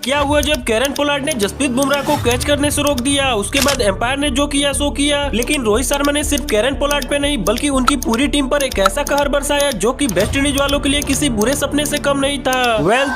क्या हुआ जब कैरन पोलार्ड ने जसप्रीत बुमराह को कैच करने से रोक दिया। उसके बाद एम्पायर ने जो किया सो किया, लेकिन रोहित शर्मा ने सिर्फ कैरन पोलार्ड पे नहीं बल्कि उनकी पूरी टीम पर एक ऐसा कहर बरसाया जो कि वेस्ट इंडीज वालों के लिए किसी बुरे सपने से कम नहीं था।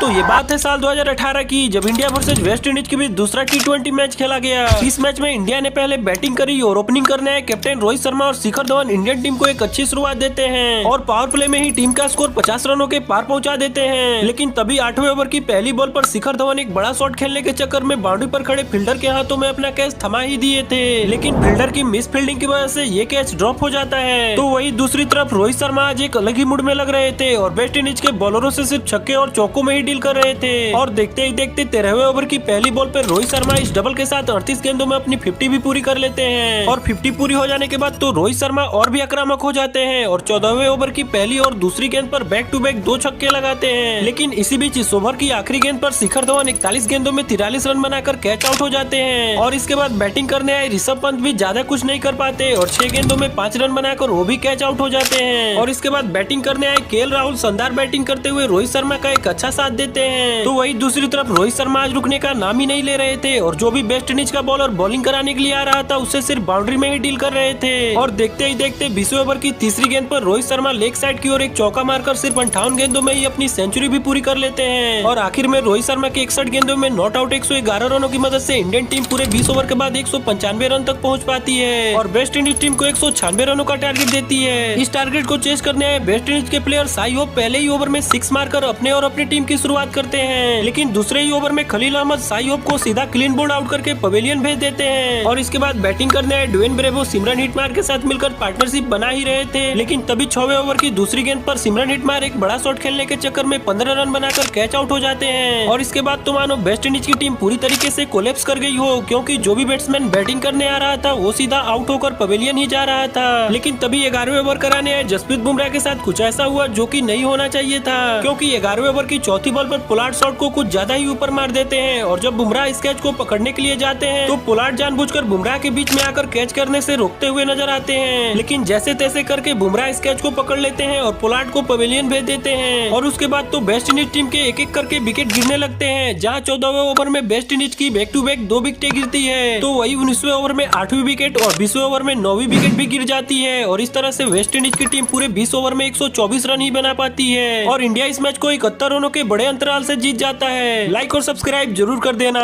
तो ये बात है साल 2018 की, जब इंडिया वर्सेज वेस्ट इंडीज के बीच दूसरा T20 मैच खेला गया। इस मैच में इंडिया ने पहले बैटिंग करी और ओपनिंग करने आए कैप्टन रोहित शर्मा और शिखर धवन इंडियन टीम को एक अच्छी शुरुआत देते हैं और पावर प्ले में ही टीम का स्कोर 50 रनों के पार पहुंचा देते हैं। लेकिन तभी 8वें ओवर की पहली बॉल पर शिखर धवन एक बड़ा शॉट खेलने के चक्कर में बाउंड्री पर खड़े फील्डर के हाथों में अपना कैच थमा ही दिए थे, लेकिन फील्डर की मिस फील्डिंग की वजह से ये कैच ड्रॉप हो जाता है। तो वही दूसरी तरफ रोहित शर्मा आज एक अलग ही मूड में लग रहे थे और वेस्ट इंडीज के बॉलरों से सिर्फ छक्के और चौकों में ही डील कर रहे थे। और देखते ही देखते 13वें ओवर की पहली बॉल पर रोहित शर्मा इस डबल के साथ 38 गेंदों में अपनी 50 भी पूरी कर लेते हैं और 50 पूरी हो जाने के बाद तो रोहित शर्मा और भी आक्रामक हो जाते हैं और 14वें ओवर की पहली और दूसरी गेंद पर बैक टू बैक 2 छक्के लगाते हैं। लेकिन इसी बीच इस ओवर की आखिरी गेंद पर शिखर धवन 41 गेंदों में 43 रन बनाकर कैच आउट हो जाते हैं और इसके बाद बैटिंग करने आए ऋषभ पंत भी ज्यादा कुछ नहीं कर पाते और 6 गेंदों में 5 रन बनाकर वो भी कैच आउट हो जाते हैं। और इसके बाद बैटिंग करने आए केएल राहुल शानदार बैटिंग करते हुए रोहित शर्मा का एक अच्छा साथ देते हैं। तो वही दूसरी तरफ रोहित शर्मा आज रुकने का नाम ही नहीं ले रहे थे और जो भी वेस्ट इंडीज का बॉलर बॉलिंग कराने के लिए आ रहा था उससे सिर्फ बाउंड्री में ही डील कर रहे थे। और देखते ही देखते 20वें ओवर की तीसरी गेंद पर रोहित शर्मा लेग साइड की ओर एक चौका मारकर सिर्फ 58 गेंदों में ही अपनी सेंचुरी भी पूरी कर लेते हैं। और आखिर में रोहित शर्मा के 61 गेंदों में नॉट आउट 111 रनों की मदद से इंडियन टीम पूरे 20 ओवर के बाद 195 रन तक पहुंच पाती है और वेस्ट इंडीज टीम को 196 रनों का टारगेट देती है। इस टारगेट को चेस करने आए वेस्ट इंडीज के प्लेयर शाई होप पहले ही ओवर में 6 मारकर अपने और अपनी टीम की शुरुआत करते हैं, लेकिन दूसरे ही ओवर में खलील अहमद शाई होप को सीधा क्लीन बोल्ड आउट करके पवेलियन भेज देते हैं। और इसके बाद बैटिंग करने आए ड्वेन ब्रेवो सिमरन हिटमायर के साथ मिलकर पार्टनरशिप बना ही रहे थे, लेकिन तभी 6वें ओवर की दूसरी गेंद पर सिमरन हिटमायर एक बड़ा शॉट खेलने के चक्कर में 15 रन बनाकर कैच आउट हो जाते हैं। और इसके बाद तो मानो वेस्ट इंडीज की टीम पूरी तरीके से कोलैप्स कर गई हो, क्योंकि जो भी बैट्समैन बैटिंग करने आ रहा था वो सीधा आउट होकर पवेलियन ही जा रहा था। लेकिन तभी 11वें ओवर कराने आए जसप्रीत बुमराह के साथ कुछ ऐसा हुआ जो कि नहीं होना चाहिए था, क्योंकि 11वें ओवर की चौथी बॉल पर पोलार्ड शॉट को कुछ ज्यादा ही ऊपर मार देते हैं और जब बुमराह इस कैच को पकड़ने के लिए जाते हैं तो पोलार्ड जानबूझकर बुमराह के बीच में आकर कैच करने से रोकते हुए नजर आते हैं। लेकिन जैसे तैसे करके बुमराह इस कैच को पकड़ लेते हैं और पोलार्ड को पवेलियन भेज देते हैं और उसके बाद तो वेस्ट इंडीज टीम के एक एक करके विकेट गिरने लगते हैं, जहां 14वें ओवर में वेस्ट इंडीज की बैक टू बैक 2 विकेटें गिरती है। तो वही 19वें ओवर में 8वीं विकेट और 20वें ओवर में 9वीं विकेट भी गिर जाती है और इस तरह से वेस्ट इंडीज की टीम पूरे 20 ओवर में 124 रन ही बना पाती है और इंडिया इस मैच को 71 रनों के बड़े अंतराल से जीत जाता है। लाइक और सब्सक्राइब जरूर कर देना।